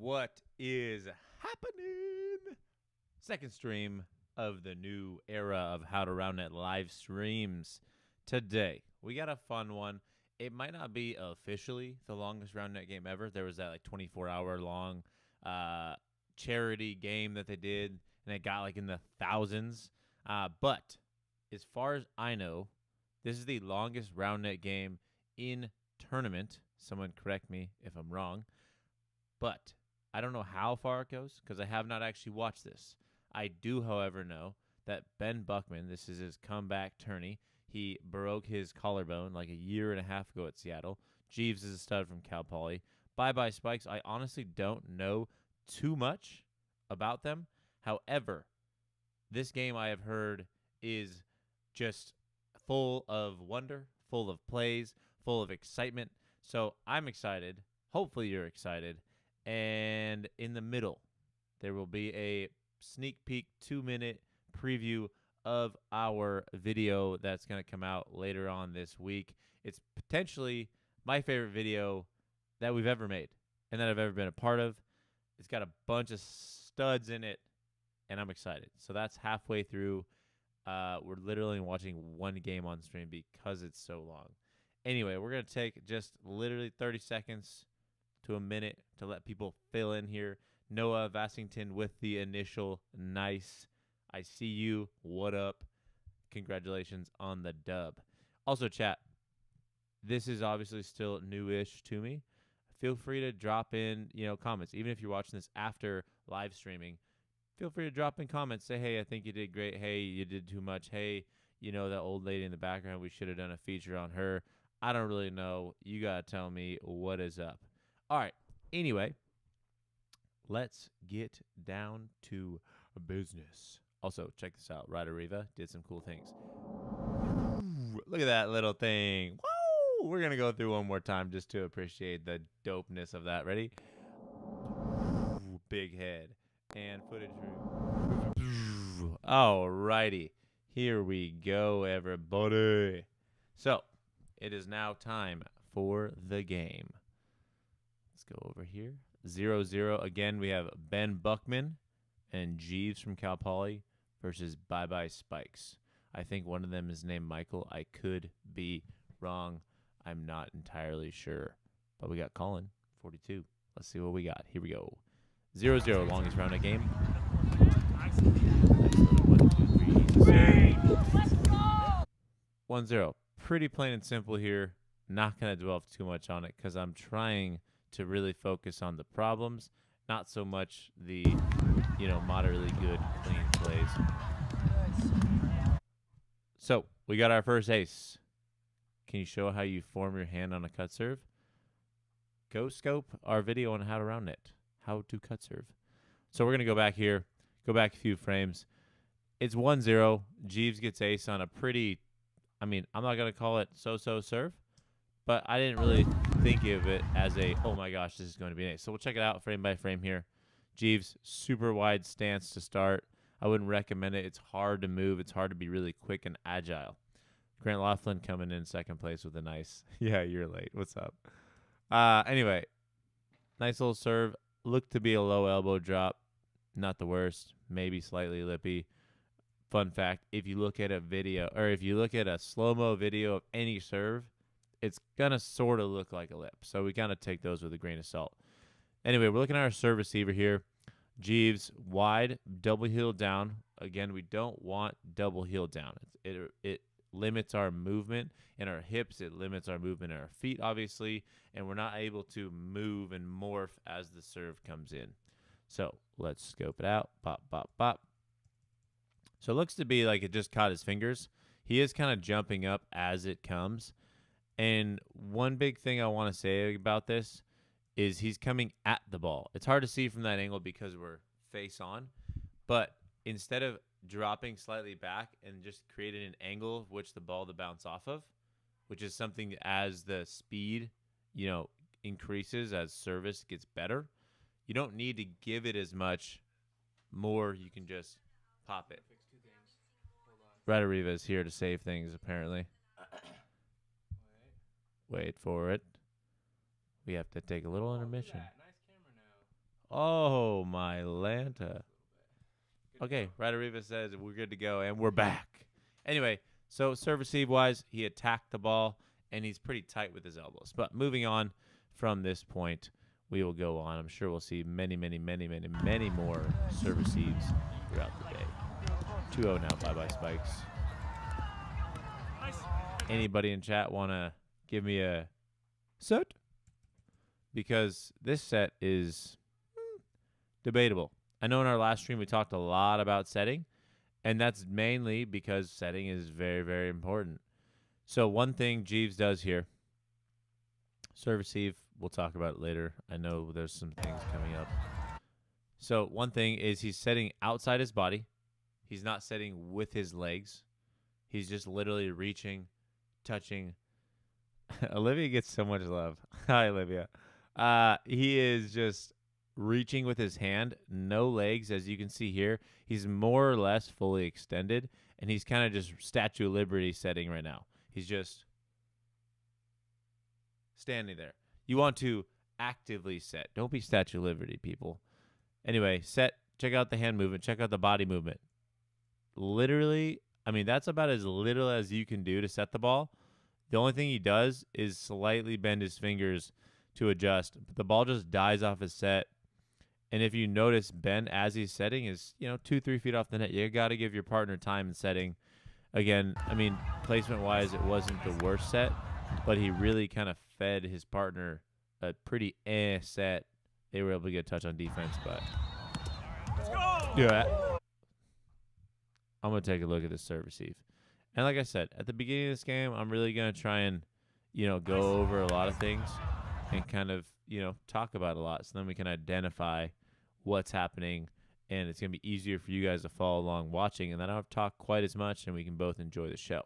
What is happening? Second stream of the new era of How to Roundnet live streams. Today, we got a fun one. It might not be officially the longest Roundnet game ever. There was that like 24-hour long charity game that they did, and it got like in the thousands. But as far as I know, this is the longest Roundnet game in tournament. Someone correct me if I'm wrong. But I don't know how far it goes because I have not actually watched this. I do, however, know that Ben Buckman, this is his comeback tourney. He broke his collarbone like a year and a half ago at Seattle. Jeeves is a stud from Cal Poly. Bye-bye Spikes. I honestly don't know too much about them. However, this game I have heard is just full of wonder, full of plays, full of excitement. So I'm excited. Hopefully you're excited. And in the middle, there will be a sneak peek 2-minute preview of our video that's going to come out later on this week. It's potentially my favorite video that we've ever made and that I've ever been a part of. It's got a bunch of studs in it, and I'm excited. So that's halfway through. We're literally watching one game on stream because it's so long. Anyway, we're going to take just literally 30 seconds to a minute to let people fill in here. Noah Vassington with the initial nice. I see you. What up? Congratulations on the dub. Also, chat, this is obviously still newish to me. Feel free to drop in, comments. Even if you're watching this after live streaming, feel free to drop in comments. Say, hey, I think you did great. Hey, you did too much. Hey, that old lady in the background, we should have done a feature on her. I don't really know. You got to tell me what is up. All right. Anyway, let's get down to business. Also, check this out. Ryder Riva did some cool things. Ooh, look at that little thing. Woo! We're going to go through one more time just to appreciate the dopeness of that. Ready? Ooh, big head. And footage. All righty. Here we go, everybody. So, it is now time for the game. Let's go over here. 0-0. Again, we have Ben Buckman and Jeeves from Cal Poly versus Bye-Bye Spikes. I think one of them is named Michael. I could be wrong. I'm not entirely sure. But we got Colin, 42. Let's see what we got. Here we go. 0-0, longest round of game. 1-0. Pretty plain and simple here. Not going to dwell too much on it because I'm trying to really focus on the problems, not so much the, moderately good, clean plays. So, we got our first ace. Can you show how you form your hand on a cut serve? Go scope our video on how to Roundnet, how to cut serve. So, we're going to go back here, go back a few frames. It's 1-0. Jeeves gets ace on a pretty, I'm not going to call it so-so serve, but I didn't really think of it as a, oh my gosh, this is going to be an ace. So we'll check it out frame by frame here. Jeeves, super wide stance to start. I wouldn't recommend it. It's hard to move. It's hard to be really quick and agile. Grant Laughlin coming in second place with a nice, yeah, you're late. What's up? Anyway, nice little serve. Looked to be a low elbow drop. Not the worst. Maybe slightly lippy. Fun fact, if you look at a video, or if you look at a slow-mo video of any serve, it's going to sort of look like a lip. So we kind of take those with a grain of salt. Anyway, we're looking at our serve receiver here. Jeeves, wide, double heel down. Again, we don't want double heel down. It limits our movement in our hips. It limits our movement in our feet, obviously. And we're not able to move and morph as the serve comes in. So let's scope it out. Pop, pop, pop. So it looks to be like it just caught his fingers. He is kind of jumping up as it comes. And one big thing I want to say about this is he's coming at the ball. It's hard to see from that angle because we're face on. But instead of dropping slightly back and just creating an angle of which the ball to bounce off of, which is something as the speed, increases, as service gets better, you don't need to give it as much more. You can just pop it. Ryder Riva is here to save things, apparently. Wait for it. We have to take a little intermission. Nice camera now. Oh, my Lanta. Okay, Radariva says we're good to go, and we're back. Anyway, so serve receive-wise, he attacked the ball, and he's pretty tight with his elbows. But moving on from this point, we will go on. I'm sure we'll see many more serve receives throughout the day. 2-0 now, bye-bye Spikes. Anybody in chat want to give me a set? Because this set is debatable. I know in our last stream we talked a lot about setting, and that's mainly because setting is very important. So one thing Jeeves does here, serve receive, we'll talk about it later. I know there's some things coming up. So one thing is he's setting outside his body. He's not setting with his legs. He's just literally reaching, touching. Olivia gets so much love. Hi, Olivia. He is just reaching with his hand, no legs, as you can see here. He's more or less fully extended, and he's kind of just Statue of Liberty setting right now. He's just standing there. You want to actively set. Don't be Statue of Liberty, people. Anyway, set. Check out the hand movement. Check out the body movement. Literally, I mean, that's about as little as you can do to set the ball. The only thing he does is slightly bend his fingers to adjust. The ball just dies off his set. And if you notice, Ben, as he's setting, is 2-3 feet off the net. You got to give your partner time in setting. Again, I mean, placement-wise, it wasn't the worst set, but he really kind of fed his partner a pretty set. They were able to get a touch on defense, but yeah, I'm gonna take a look at this serve receive. And like I said, at the beginning of this game, I'm really gonna try and go over a lot of things and kind of talk about a lot, so then we can identify what's happening, and it's going to be easier for you guys to follow along watching, and then I don't have to talk quite as much, and we can both enjoy the show.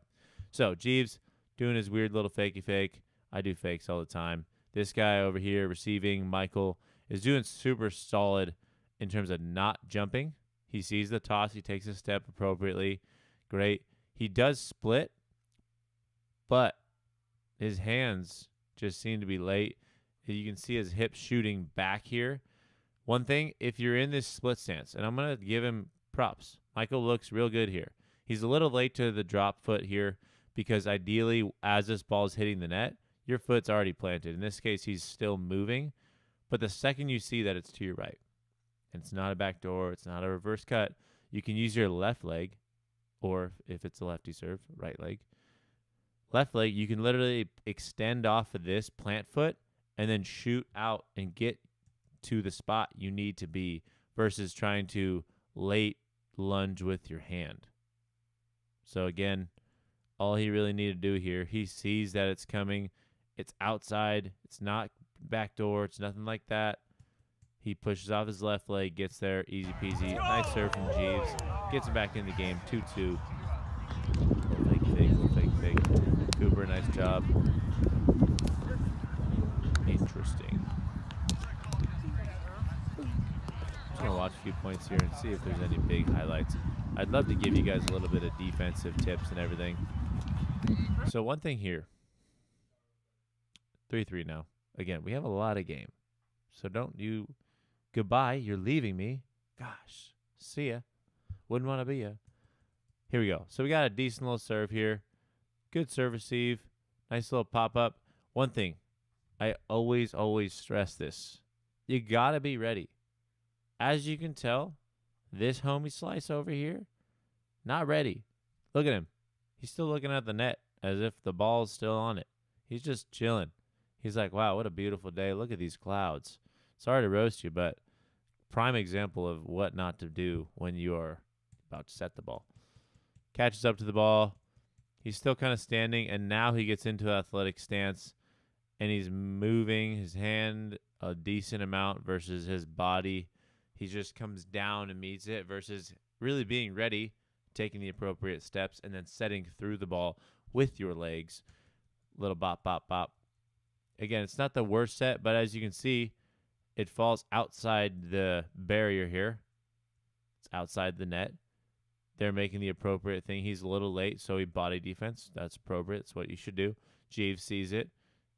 So Jeeves doing his weird little fakey fake. I do fakes all the time. This guy over here receiving, Michael, is doing super solid in terms of not jumping. He sees the toss. He takes a step appropriately. Great. He does split, but his hands just seem to be late. You can see his hips shooting back here. One thing, if you're in this split stance, and I'm going to give him props. Michael looks real good here. He's a little late to the drop foot here because ideally, as this ball is hitting the net, your foot's already planted. In this case, he's still moving. But the second you see that it's to your right, and it's not a back door, it's not a reverse cut, you can use your left leg, or if it's a lefty serve, right leg. Left leg, you can literally extend off of this plant foot and then shoot out and get to the spot you need to be versus trying to late lunge with your hand. So again, all he really needed to do here, he sees that it's coming. It's outside. It's not backdoor. It's nothing like that. He pushes off his left leg, gets there, easy peasy. Nice serve from Jeeves. Gets him back in the game, 2-2. Little fake fake. Cooper, nice job. Interesting. Just going to watch a few points here and see if there's any big highlights. I'd love to give you guys a little bit of defensive tips and everything. So one thing here. 3-3 now. Again, we have a lot of game. So don't you... Goodbye. You're leaving me. Gosh. See ya. Wouldn't want to be ya. Here we go. So we got a decent little serve here. Good serve receive. Nice little pop-up. One thing. I always stress this. You got to be ready. As you can tell, this homie slice over here, not ready. Look at him. He's still looking at the net as if the ball's still on it. He's just chilling. He's like, wow, what a beautiful day. Look at these clouds. Sorry to roast you, but prime example of what not to do when you are about to set the ball. Catches up to the ball. He's still kind of standing, and now he gets into an athletic stance, and he's moving his hand a decent amount versus his body. He just comes down and meets it versus really being ready, taking the appropriate steps, and then setting through the ball with your legs. Little bop, bop, bop. Again, it's not the worst set, but as you can see, it falls outside the barrier here. It's outside the net. They're making the appropriate thing. He's a little late, so he body defense. That's appropriate. That's what you should do. Jeeves sees it.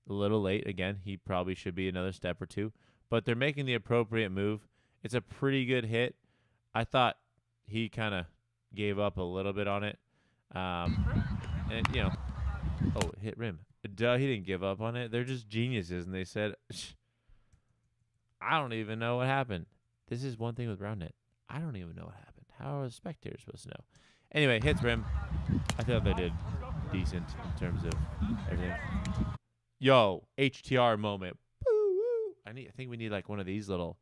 A little late. Again, he probably should be another step or two. But they're making the appropriate move. It's a pretty good hit. I thought he kind of gave up a little bit on it. And, you know, oh, it hit rim. Duh, he didn't give up on it. They're just geniuses, and they said, I don't even know what happened. This is one thing with Roundnet. I don't even know what happened. How are the spectators supposed to know? Anyway, hits rim. I thought they did decent in terms of everything. Yo, HTR moment. I think we need like one of these little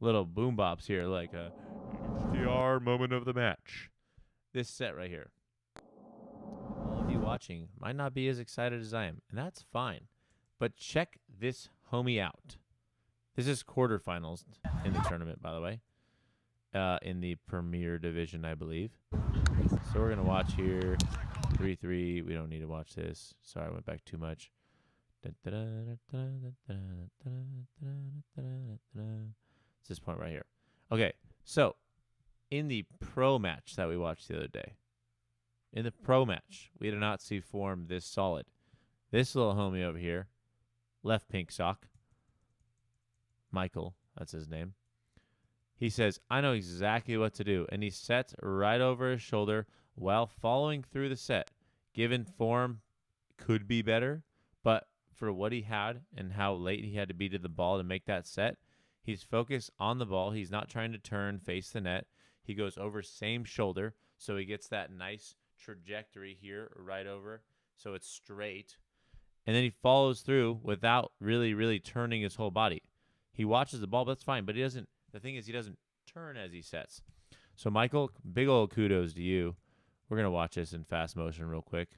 boom bops here, like a HTR moment of the match. This set right here. All of you watching might not be as excited as I am, and that's fine. But check this homie out. This is quarterfinals in the tournament, by the way, in the Premier Division, I believe. So we're going to watch here. 3-3. We don't need to watch this. Sorry, I went back too much. It's this point right here. Okay, so in the pro match that we watched the other day, in the pro match, we did not see form this solid. This little homie over here, left pink sock, Michael, that's his name. He says, I know exactly what to do, and he sets right over his shoulder while following through the set. Given form, could be better, but for what he had and how late he had to be to the ball to make that set, he's focused on the ball. He's not trying to turn, face the net. He goes over same shoulder, so he gets that nice trajectory here right over, so it's straight. And then he follows through without really turning his whole body. He watches the ball, but that's fine, but he doesn't. The thing is, he doesn't turn as he sets. So, Michael, big old kudos to you. We're going to watch this in fast motion real quick.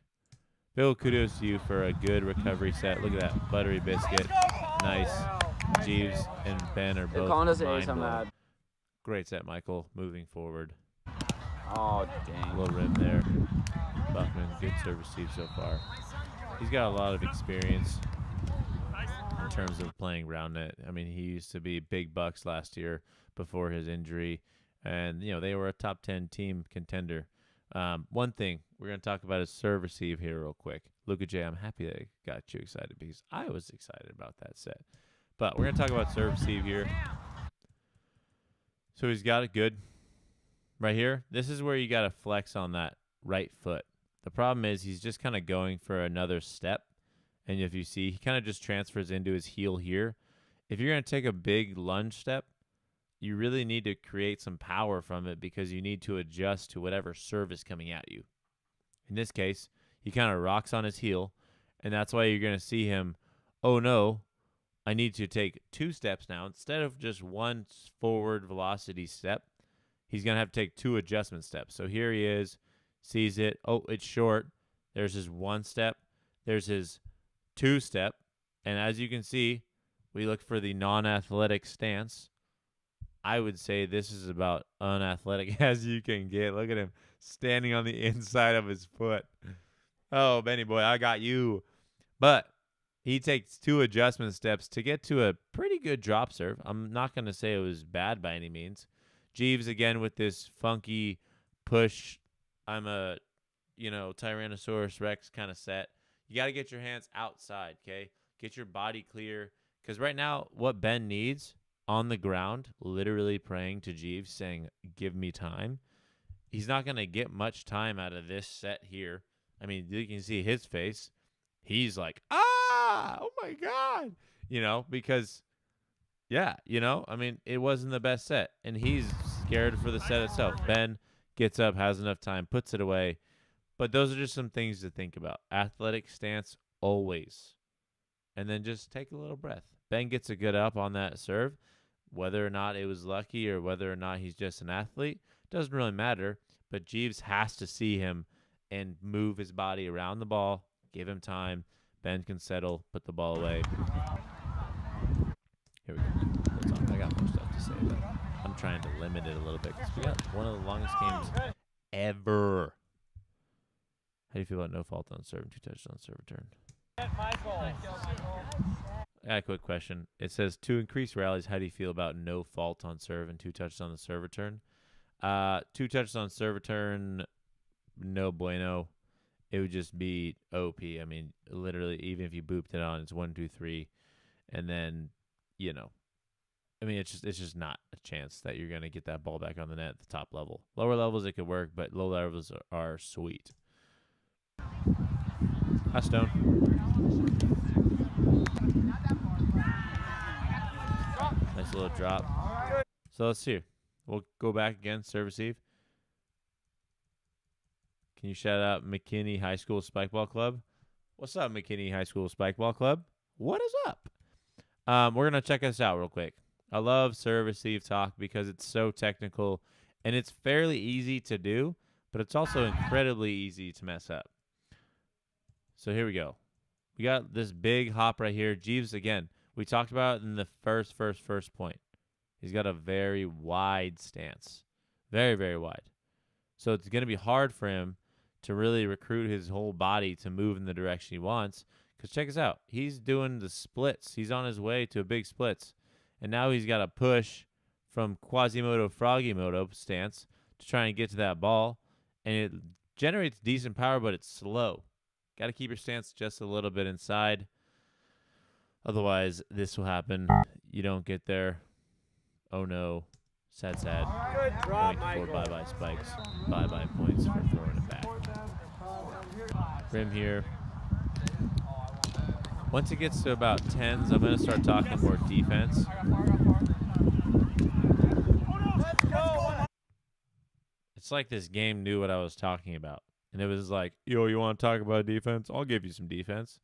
Big old kudos to you for a good recovery set. Look at that. Buttery biscuit. Nice. Jeeves and Ben are both mind-blowing. Great set, Michael. Moving forward. Oh, dang. Little rim there. Buckman, good service receive so far. He's got a lot of experience in terms of playing Roundnet. I mean, he used to be big bucks last year before his injury, and you know they were a top 10 team contender. One thing we're going to talk about is serve receive here real quick. Luka J, I'm happy that I got you excited because I was excited about that set. But we're going to talk about serve receive here. So he's got it good right here. This is where you got to flex on that right foot. The problem is he's just kind of going for another step. And if you see, he kind of just transfers into his heel here. If you're going to take a big lunge step, you really need to create some power from it because you need to adjust to whatever serve is coming at you. In this case, he kind of rocks on his heel, and that's why you're going to see him, oh no, I need to take 2 steps now. Instead of just one forward velocity step, he's going to have to take 2 adjustment steps. So here he is, sees it. Oh, it's short. There's his 1 step. There's his 2 step. And as you can see, we look for the non-athletic stance. I would say this is about unathletic as you can get. Look at him standing on the inside of his foot. Oh, Benny boy, I got you. But he takes 2 adjustment steps to get to a pretty good drop serve. I'm not going to say it was bad by any means. Jeeves again with this funky push. I'm a, Tyrannosaurus Rex kind of set. You got to get your hands outside, okay? Get your body clear. Because right now, what Ben needs on the ground, literally praying to Jeeves, saying, give me time. He's not going to get much time out of this set here. I mean, you can see his face. He's like, oh my God. Because, it wasn't the best set. And he's scared for the set itself. Ben gets up, has enough time, puts it away. But those are just some things to think about. Athletic stance, always. And then just take a little breath. Ben gets a good up on that serve. Whether or not it was lucky or whether or not he's just an athlete, doesn't really matter. But Jeeves has to see him and move his body around the ball, give him time. Ben can settle, put the ball away. Here we go. I got more stuff to say, but I'm trying to limit it a little bit because we got one of the longest games ever. How do you feel about no fault on serve and 2 touches on serve return? I got a quick question. It says, to increase rallies, how do you feel about no fault on serve and 2 touches on the serve return? 2 touches on serve return, no bueno. It would just be OP. I mean, literally, even if you booped it on, it's 1, 2, 3. And then, I mean, it's just not a chance that you're going to get that ball back on the net at the top level. Lower levels, it could work, but low levels are sweet. Hi, Stone. Nice little drop. So let's see. We'll go back again, serve receive. Can you shout out McKinney High School Spikeball Club? What's up, McKinney High School Spikeball Club? What is up? We're going to check this out real quick. I love serve receive talk because it's so technical and it's fairly easy to do, but it's also incredibly easy to mess up. So here we go. We got this big hop right here. Jeeves, again, we talked about it in the first point. He's got a very wide stance. Very, very wide. So it's going to be hard for him to really recruit his whole body to move in the direction he wants. Because check this out. He's doing the splits. He's on his way to a big splits. And now he's got to push from Quasimodo Frogimoto stance to try and get to that ball. And it generates decent power, but it's slow. Got to keep your stance just a little bit inside. Otherwise, this will happen. You don't get there. Oh, no. Sad. Good drop, Michael. Bye-bye spikes. Bye-bye points for throwing it back. Rim here. Once it gets to about 10s, I'm going to start talking more defense. It's like this game knew what I was talking about. And it was like, yo, you want to talk about defense? I'll give you some defense.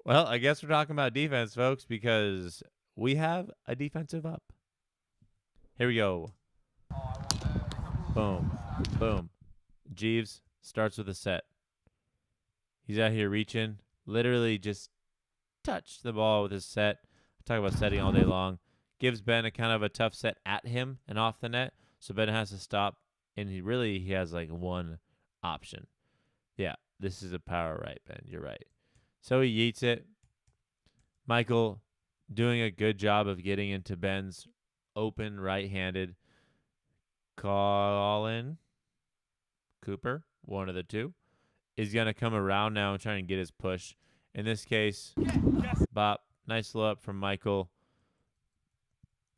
Well, I guess we're talking about defense, folks, because we have a defensive up. Here we go. Boom. Boom. Jeeves starts with a set. He's out here reaching. Literally just touch the ball with his set. I talk about setting all day long. Gives Ben a kind of a tough set at him and off the net. So Ben has to stop. And he has like one option. Yeah, this is a power right, Ben. You're right. So he yeets it. Michael doing a good job of getting into Ben's open right-handed. Colin Cooper, one of the two, is going to come around now and try and get his push. In this case, bop. Nice low up from Michael.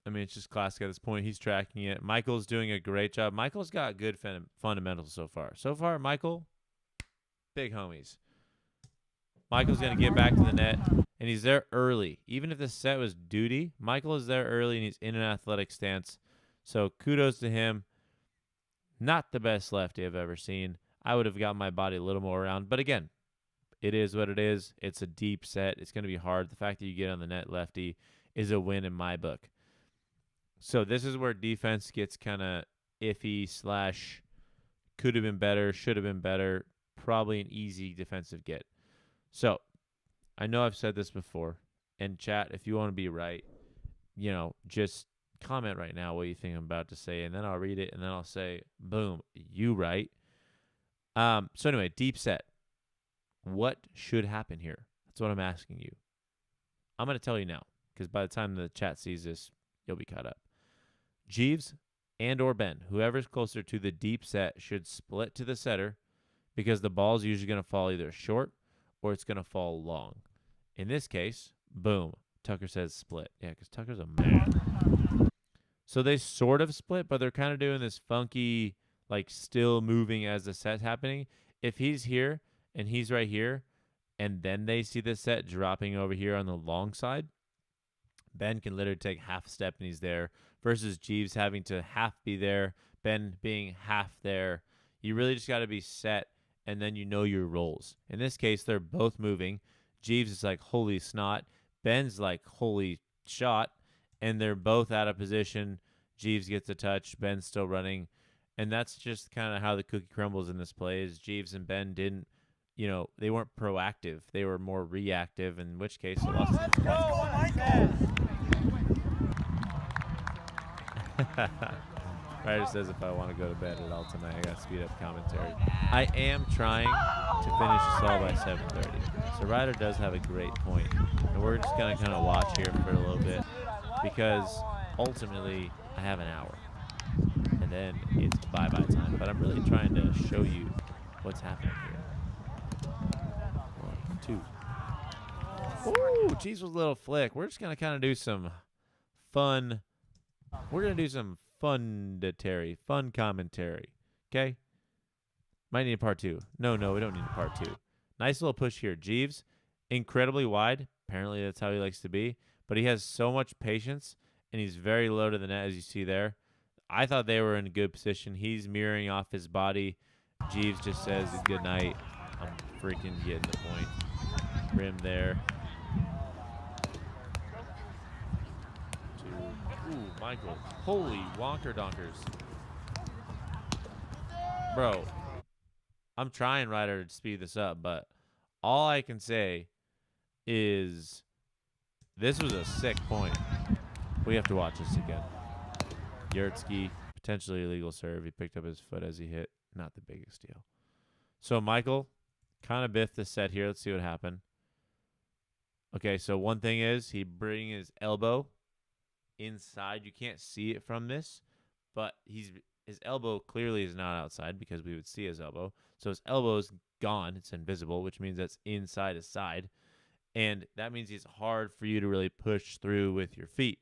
I mean, it's just classic at this point. He's tracking it. Michael's doing a great job. Michael's got good fundamentals so far. So far, Michael, big homies. Michael's going to get back to the net, and he's there early. Even if the set was duty, Michael is there early, and he's in an athletic stance. So kudos to him. Not the best lefty I've ever seen. I would have got my body a little more around. But again, it is what it is. It's a deep set. It's going to be hard. The fact that you get on the net lefty is a win in my book. So this is where defense gets kind of iffy / could have been better, should have been better. Probably an easy defensive get. So I know I've said this before. And chat, if you want to be right, just comment right now what you think I'm about to say. And then I'll read it. And then I'll say, boom, you right. So anyway, deep set. What should happen here? That's what I'm asking you. I'm going to tell you now. Because by the time the chat sees this, you'll be caught up. Jeeves and or Ben, whoever's closer to the deep set, should split to the setter because the ball's usually going to fall either short or it's going to fall long. In this case, boom, Tucker says split. Yeah, because Tucker's a man. So they sort of split, but they're kind of doing this funky, like still moving as the set's happening. If he's here and he's right here, and then they see the set dropping over here on the long side, Ben can literally take half a step and he's there versus Jeeves having to half be there, Ben being half there. You really just got to be set and then you know your roles. In this case, they're both moving. Jeeves is like, holy snot. Ben's like, holy shot. And they're both out of position. Jeeves gets a touch. Ben's still running. And that's just kind of how the cookie crumbles in this play is Jeeves and Ben didn't, they weren't proactive. They were more reactive, in which case they lost the play. Ryder says if I want to go to bed at all tonight, I got to speed up commentary. I am trying to finish this all by 7:30. So Ryder does have a great point. And we're just going to kind of watch here for a little bit because ultimately I have an hour. And then it's bye-bye time. But I'm really trying to show you what's happening here. 1, 2. Ooh, Jeeves was a little flick. We're just going to kind of do some fun. We're gonna do some fun commentary. Okay. Might need a part 2. No, we don't need a part 2. Nice little push here. Jeeves, incredibly wide. Apparently that's how he likes to be. But he has so much patience, and he's very low to the net, as you see there. I thought they were in a good position. He's mirroring off his body. Jeeves just says, good night. I'm freaking getting the point. Rim there. Ooh, Michael. Holy wonker donkers. Bro, I'm trying, Ryder, to speed this up, but all I can say is this was a sick point. We have to watch this again. Yurtsky, potentially illegal serve. He picked up his foot as he hit. Not the biggest deal. So Michael kind of biffed the set here. Let's see what happened. Okay, so one thing is he bring his elbow inside. You can't see it from this, but his elbow clearly is not outside because we would see his elbow. So his elbow is gone. It's invisible, which means that's inside his side. And that means it's hard for you to really push through with your feet.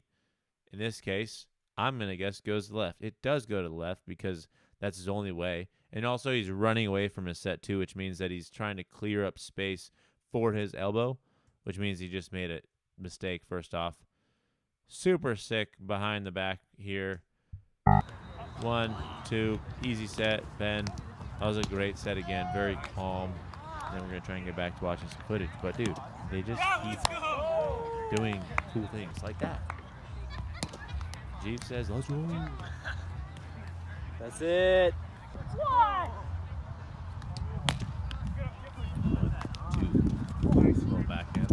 In this case, I'm going to guess goes to the left. It does go to the left because that's his only way. And also he's running away from his set too, which means that he's trying to clear up space for his elbow, which means he just made a mistake first off. Super sick behind the back here. 1, 2, easy set, Ben. That was a great set again, very calm. And then we're going to try and get back to watching some footage. But, dude, they just keep doing cool things like that. Jeeves says, let's roll. That's it. 1, 2. Little backhand.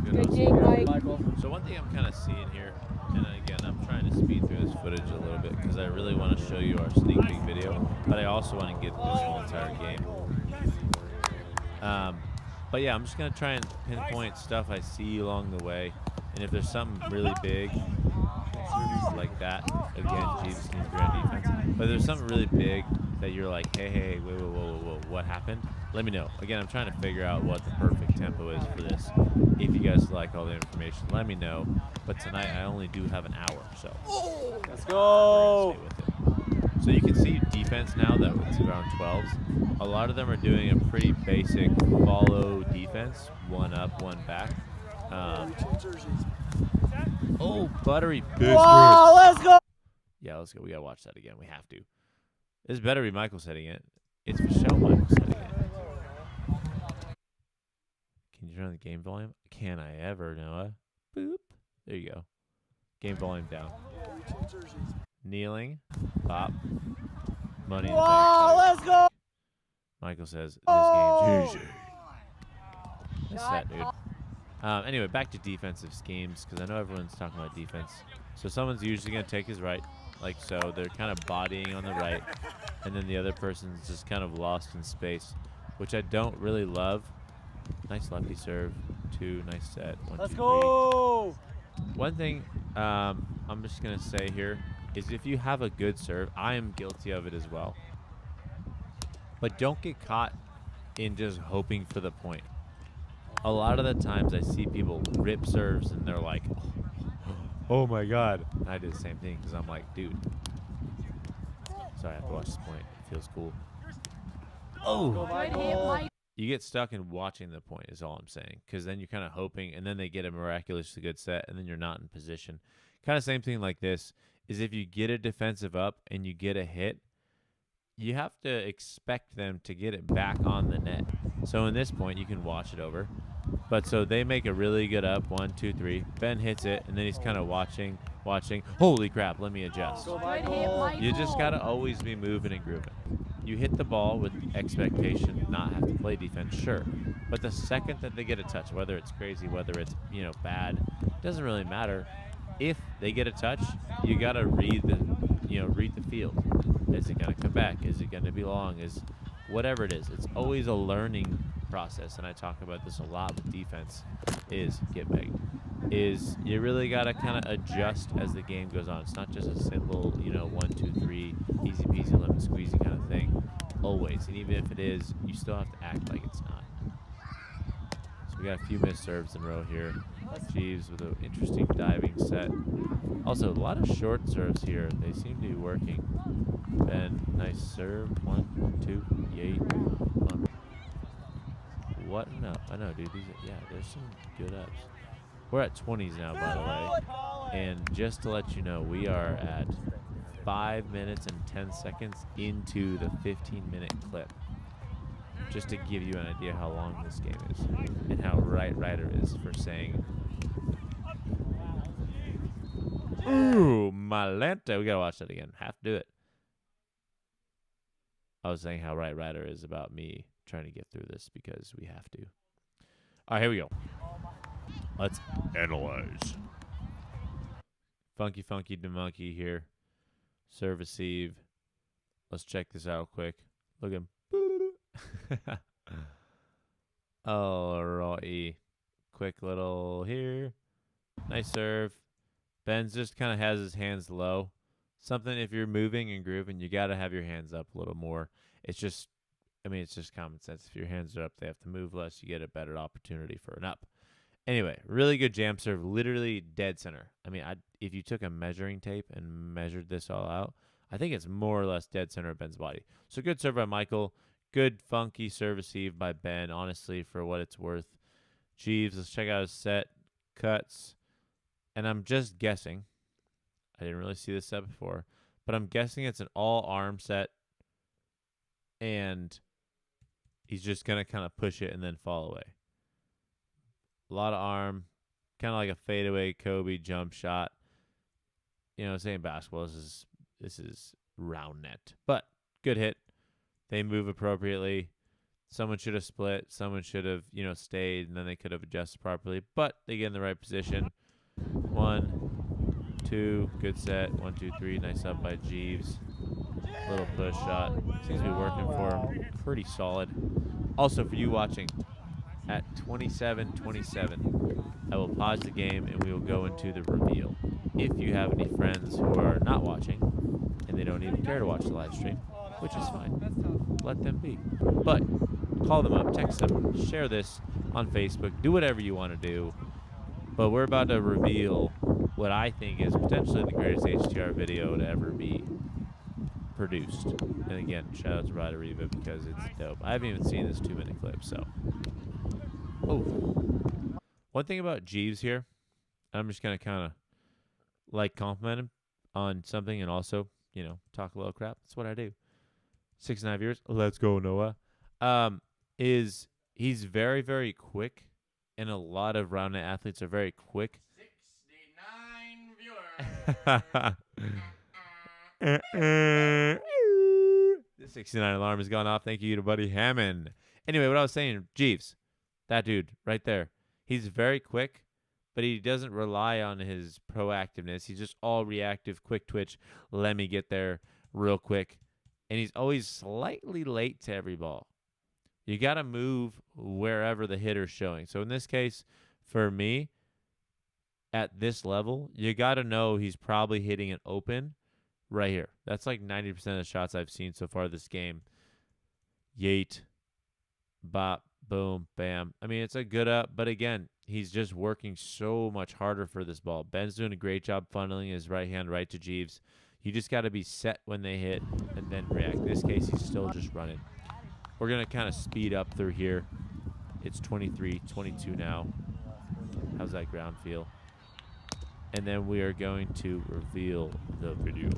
Good game, Michael. So one thing I'm kind of seeing here, and again, I'm trying to speed through this footage a little bit because I really want to show you our sneak peek video, but I also want to get this whole entire game. But yeah, I'm just going to try and pinpoint stuff I see along the way, and if there's something really big, like that, again, Jesus needs grand defense, but if there's something really big that you're like, hey, wait, whoa, what happened? Let me know. Again, I'm trying to figure out what the perfect tempo is for this. If you guys like all the information, let me know. But tonight, I only do have an hour, so Let's go. stay with it. So you can see defense now that it's around 12s. A lot of them are doing a pretty basic follow defense, one up, one back. Oh, buttery biscuits. Wow, let's go. Yeah, let's go. We gotta watch that again. We have to. This better be Michael setting it. It's for show Michael setting it. Can you turn on the game volume? Can I ever, Noah? Boop. There you go. Game volume down. Kneeling. Pop. Money in the Wow, bank. let's go. Michael says, this game's easy. Nice set, dude. Anyway, back to defensive schemes, because I know everyone's talking about defense. So someone's usually going to take his right, like so. They're kind of bodying on the right, and then the other person's just kind of lost in space, which I don't really love. Nice lefty serve. 2, nice set. 1, Let's 2, 3. go. One thing I'm just going to say here is if you have a good serve, I am guilty of it as well. But don't get caught in just hoping for the point. A lot of the times I see people rip serves and they're like, oh my God. And I do the same thing because I'm like, dude. Sorry, I have to watch this point. It feels cool. Oh, You get stuck in watching the point is all I'm saying, because then you're kind of hoping, and then they get a miraculously good set, and then you're not in position. Kind of same thing like this is if you get a defensive up and you get a hit, you have to expect them to get it back on the net. So in this point, you can watch it over. But so they make a really good up, 1, 2, 3. Ben hits it, and then he's kind of watching. Holy crap, let me adjust. You just got to always be moving and grooving. You hit the ball with expectation, not have to play defense, sure. But the second that they get a touch, whether it's crazy, whether it's, bad, doesn't really matter. If they get a touch, you got to read the field. Is it going to come back? Is it going to be long? Is whatever it is. It's always a learning process, and I talk about this a lot with defense, is get begged. Is you really got to kind of adjust as the game goes on. It's not just a simple, 1, 2, 3, easy peasy lemon squeezy kind of thing. Always. And even if it is, you still have to act like it's not. So we got a few missed serves in a row here. Jeeves with an interesting diving set. Also, a lot of short serves here. They seem to be working. Ben, nice serve. 1, 2, yay. What? No, I know, dude. Yeah, there's some good ups. We're at 20s now, by the way. And just to let you know, we are at 5 minutes and 10 seconds into the 15-minute clip. Just to give you an idea how long this game is and how right Ryder is for saying, ooh, Malenta. We got to watch that again. Have to do it. I was saying how right Ryder is about me trying to get through this because we have to. All right, here we go. Let's analyze. Funky de monkey here. Serve receive. Let's check this out quick. Look at him. Alrighty. Quick little here. Nice serve. Ben's just kind of has his hands low. Something if you're moving and grooving, you got to have your hands up a little more. It's just common sense. If your hands are up, they have to move less. You get a better opportunity for an up. Anyway, really good jam serve. Literally dead center. I mean, if you took a measuring tape and measured this all out, I think it's more or less dead center of Ben's body. So good serve by Michael. Good funky serve receive by Ben, honestly, for what it's worth. Jeeves, let's check out his set. Cuts. And I'm just guessing. I didn't really see this set before. But I'm guessing it's an all-arm set. And he's just going to kind of push it and then fall away. A lot of arm. Kind of like a fadeaway Kobe jump shot. You know, saying basketball, this is Roundnet. But good hit. They move appropriately. Someone should have split. Someone should have, stayed, and then they could have adjusted properly. But they get in the right position. 1, 2, good set. 1, 2, 3, nice up by Jeeves. Little push shot. Seems to be working for him. Pretty solid. Also, for you watching, at 27-27, I will pause the game, and we will go into the reveal. If you have any friends who are not watching, and they don't even care to watch the live stream, which is fine. Let them be. But call them up, text them, share this on Facebook, do whatever you want to do. But we're about to reveal what I think is potentially the greatest HTR video to ever be produced. And again, shout out to Ryder Riva because it's dope. I haven't even seen this 2-minute clip, so. Oh. One thing about Jeeves here, I'm just going to kind of compliment him on something and also, talk a little crap. That's what I do. 6.5 years. Let's go, Noah. Is he's very, very quick, and a lot of Roundnet athletes are very quick. 69 viewers. The 69 alarm has gone off. Thank you to Buddy Hammond. Anyway, what I was saying, Jeeves, that dude right there, he's very quick, but he doesn't rely on his proactiveness. He's just all reactive, quick twitch. Let me get there real quick. And he's always slightly late to every ball. You got to move wherever the hitter's showing. So in this case, for me, at this level, you got to know he's probably hitting an open right here. That's like 90% of the shots I've seen so far this game. Yeet, bop, boom, bam. I mean, it's a good up, but again, he's just working so much harder for this ball. Ben's doing a great job funneling his right hand right to Jeeves. You just got to be set when they hit and then react. In this case, he's still just running. We're going to kind of speed up through here. It's 23-22 now. How's that ground feel? And then we are going to reveal the video.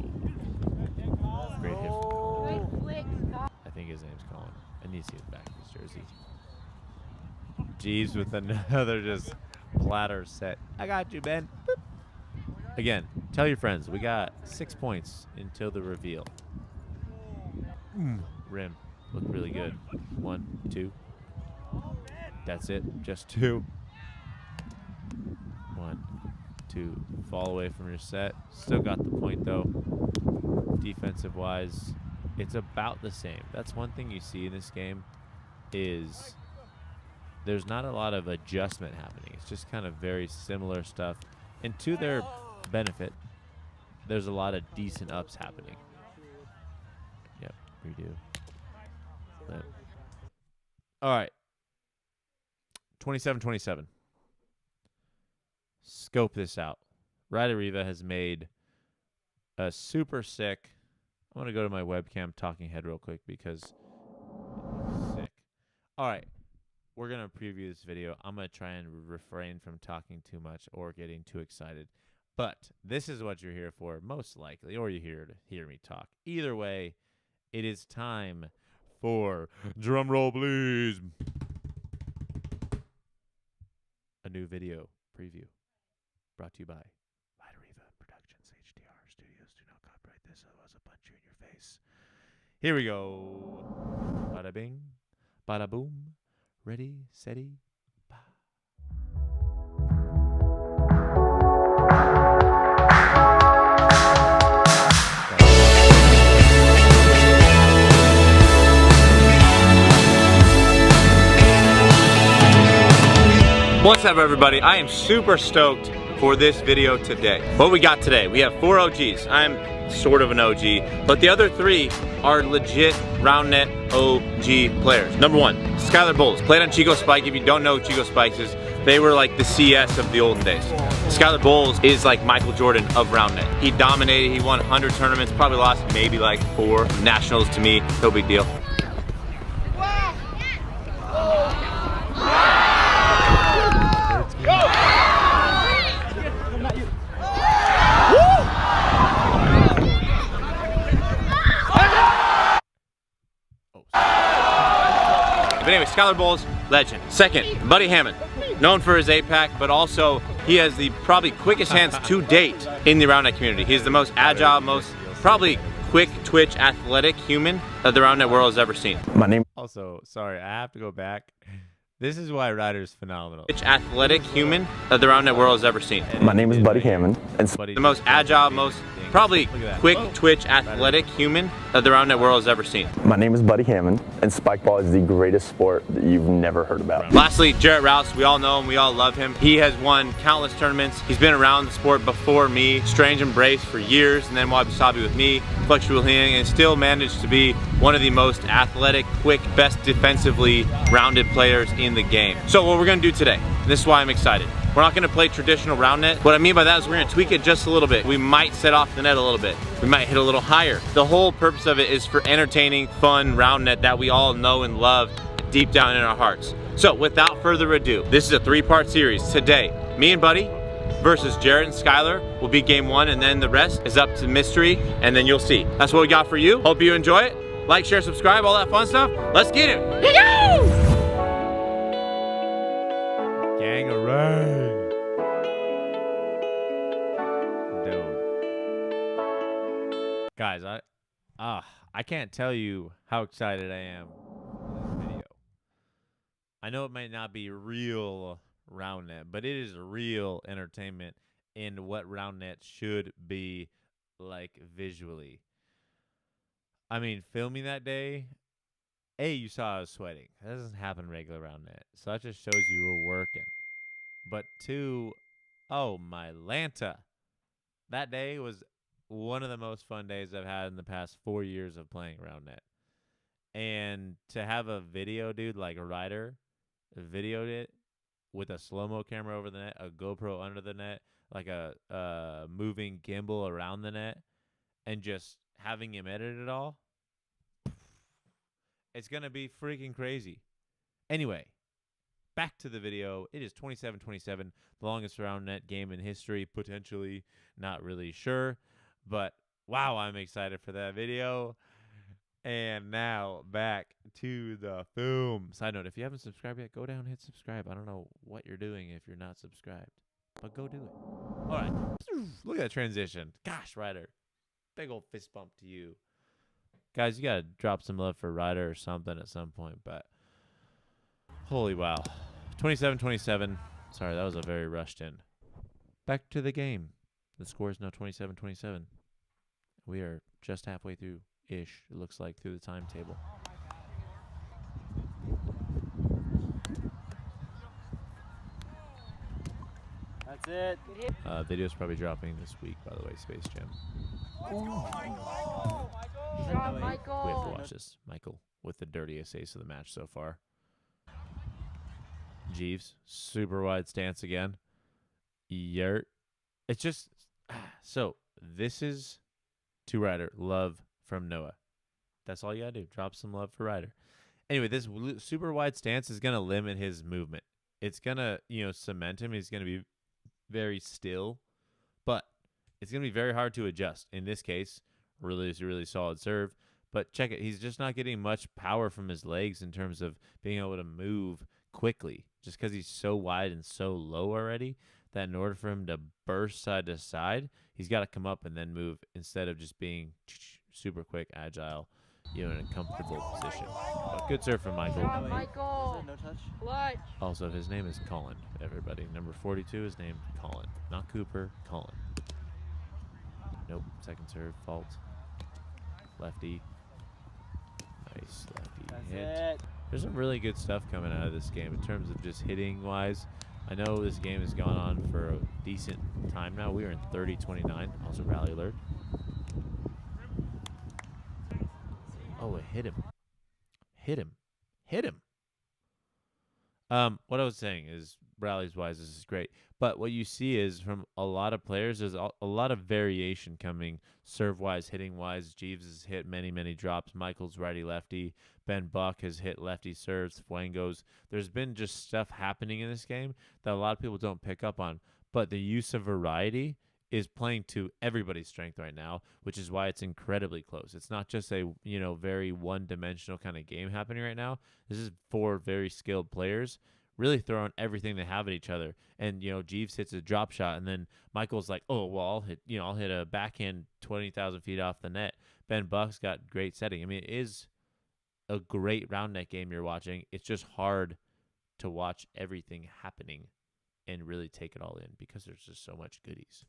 Great hit from Colin. I think his name's Colin. I need to see the back of his jersey. Jeeves with another just platter set. I got you, Ben. Boop. Again, tell your friends. We got 6 points until the reveal. Rim. Look really good. 1, 2. That's it. Just 2. 1, 2. Fall away from your set. Still got the point, though. Defensive-wise, it's about the same. That's one thing you see in this game is there's not a lot of adjustment happening. It's just kind of very similar stuff. And to their benefit, there's a lot of decent ups happening. Yep, redo. But. All right. 27-27. scope this out. Ryder Riva has made a super sick. I'm going to go to my webcam talking head real quick because it looks sick. All right. We're going to preview this video. I'm going to try and refrain from talking too much or getting too excited. But this is what you're here for, most likely, or you're here to hear me talk. Either way, it is time for drum roll, please. A new video preview brought to you by Ryder Riva Productions, HDR Studios. Do not copyright this, otherwise I'll punch you in your face. Here we go. Bada bing, bada boom. Ready, steady, bah. What's up, everybody? I am super stoked for this video today. What we got today? We have 4 OGs. I'm sort of an OG, but the other 3 are legit Roundnet OG players. Number 1, Skyler Bulls. Played on Chico Spike. If you don't know who Chico Spikes is, they were like the CS of the olden days. Skyler Bulls is like Michael Jordan of Roundnet. He dominated, he won 100 tournaments, probably lost maybe like 4 nationals to me, no big deal. But anyway, Skyler Bulls, legend. Second, Buddy Hammond, known for his APAC, but also he has the probably quickest hands to date in the Roundnet community. He's the most agile, most probably quick twitch athletic human that the Roundnet world has ever seen. My name. Also, sorry, I have to go back. This is why Ryder's phenomenal. Twitch athletic human that the Roundnet world has ever seen. My name is Buddy Hammond, and the most agile, most probably quick twitch athletic human that the Roundnet world has ever seen. my name is Buddy Hammond, and spikeball is the greatest sport that you've never heard about. Lastly, Jarrett Rouse, we all know him, we all love him. He has won countless tournaments. He's been around the sport before me, Strange Embrace for years, and then Wabi Sabi with me, Flexible Healing, and still managed to be one of the most athletic, quick, best defensively rounded players in the game. So what we're gonna do today, this is why I'm excited. We're not gonna play traditional Roundnet. What I mean by that is we're gonna tweak it just a little bit. We might set off the net a little bit. We might hit a little higher. The whole purpose of it is for entertaining, fun Roundnet that we all know and love deep down in our hearts. So without further ado, this is a 3-part series. Today, me and Buddy versus Jarrett and Skyler will be game 1, and then the rest is up to mystery, and then you'll see. That's what we got for you. Hope you enjoy it. Like, share, subscribe, all that fun stuff. Let's get it. Gangarang. Dude. Guys, I can't tell you how excited I am for this video. I know it might not be real Roundnet, but it is real entertainment in what Roundnet should be like visually. I mean, filming that day, A, you saw I was sweating. That doesn't happen regular Roundnet. So that just shows you were working. But 2, oh my Lanta. That day was one of the most fun days I've had in the past 4 years of playing Roundnet. And to have a video, dude, like a Ryder videoed it with a slow-mo camera over the net, a GoPro under the net, like a moving gimbal around the net, and just having him edit it all, it's going to be freaking crazy. Anyway, back to the video. It is 27-27, the longest Roundnet game in history, potentially. Not really sure, but wow, I'm excited for that video. And now back to the film. Side note, if you haven't subscribed yet, go down and hit subscribe. I don't know what you're doing if you're not subscribed, but go do it. All right. Look at that transition. Gosh, Ryder. Big old fist bump to you. Guys, you got to drop some love for Ryder or something at some point, but holy wow. 27-27. Sorry, that was a very rushed in. Back to the game. The score is now 27-27. We are just halfway through-ish, it looks like, through the timetable. That's it. Video's probably dropping this week, by the way, Space Jam. We have to watch this. Michael with the dirtiest ace of the match so far. Jeeves, super wide stance again. Yurt. It's just so this is to Ryder. Love from Noah. That's all you gotta do. Drop some love for Ryder. Anyway, this super wide stance is gonna limit his movement. It's gonna, cement him. He's gonna be very still, but it's gonna be very hard to adjust. In this case, really solid serve. But check it. He's just not getting much power from his legs in terms of being able to move quickly, just because he's so wide and so low already that in order for him to burst side to side, he's got to come up and then move instead of just being super quick, agile, in a comfortable position. But good serve from Michael. Michael. No touch. Clutch. Also, his name is Colin, everybody. Number 42 is named Colin. Not Cooper, Colin. Nope. Second serve, fault. Lefty. Nice lefty That's hit. it. There's some really good stuff coming out of this game in terms of just hitting wise. I know this game has gone on for a decent time now. We are in 30-29. Also rally alert. Oh, it hit him. Hit him. Hit him. What I was saying is rallies wise, this is great. But what you see is from a lot of players, there's a lot of variation coming serve wise, hitting wise. Jeeves has hit many drops. Michael's righty lefty. Ben Buck has hit lefty serves, Fuengos. There's been just stuff happening in this game that a lot of people don't pick up on. But the use of variety is playing to everybody's strength right now, which is why it's incredibly close. It's not just a, very one-dimensional kind of game happening right now. This is 4 very skilled players really throwing everything they have at each other. And, Jeeves hits a drop shot, and then Michael's like, oh, well, I'll hit a backhand 20,000 feet off the net. Ben Buck's got great setting. I mean, it is a great Roundnet game you're watching. It's just hard to watch everything happening and really take it all in because there's just so much goodies.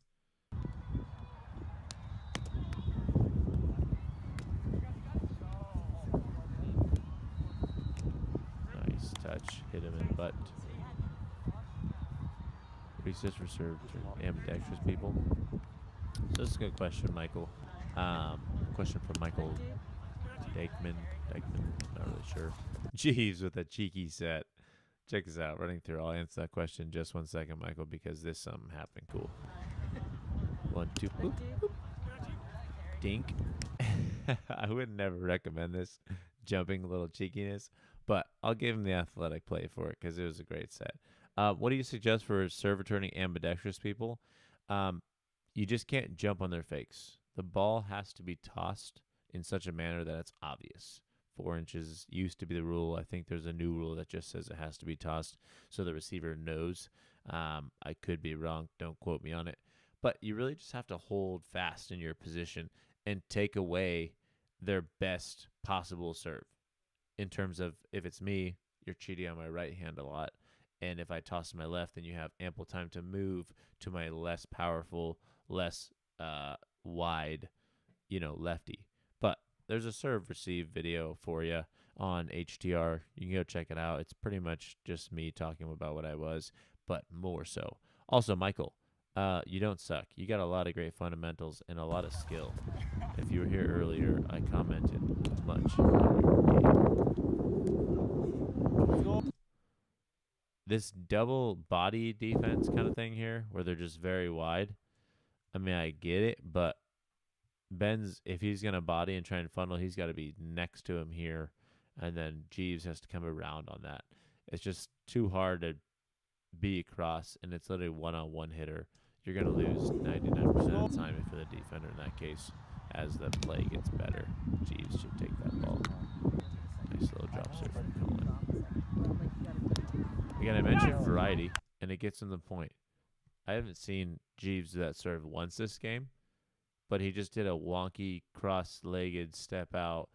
Nice touch, hit him in the butt. Recess reserved to ambidextrous people. So this is a good question, Michael. Question from Michael Dykman, not really sure. Jeeves with a cheeky set. Check this out. Running through. I'll answer that question in just 1 second, Michael, because this something happened. Cool. 1, 2, boop, boop. Dink. I would never recommend this jumping little cheekiness, but I'll give him the athletic play for it because it was a great set. What do you suggest for serve returning ambidextrous people? You just can't jump on their fakes. The ball has to be tossed in such a manner that it's obvious. 4 inches used to be the rule. I think there's a new rule that just says it has to be tossed so the receiver knows. I could be wrong. Don't quote me on it. But you really just have to hold fast in your position and take away their best possible serve. In terms of, if it's me, you're cheating on my right hand a lot. And if I toss to my left, then you have ample time to move to my less powerful, less wide, lefty. But there's a serve receive video for you on HTR. You can go check it out. It's pretty much just me talking about what I was, but more so. Also, Michael, you don't suck. You got a lot of great fundamentals and a lot of skill. If you were here earlier, I commented much on your game. This double body defense kind of thing here, where they're just very wide. I mean, I get it, but Ben's, if he's going to body and try and funnel, he's got to be next to him here, and then Jeeves has to come around on that. It's just too hard to be across, and it's literally one-on-one hitter. You're going to lose 99% of the time for the defender in that case. As the play gets better, Jeeves should take that ball. Nice little drop serve from Colin. Again, I mentioned variety, and it gets him the point. I haven't seen Jeeves do that serve once this game, but he just did a wonky cross-legged step out,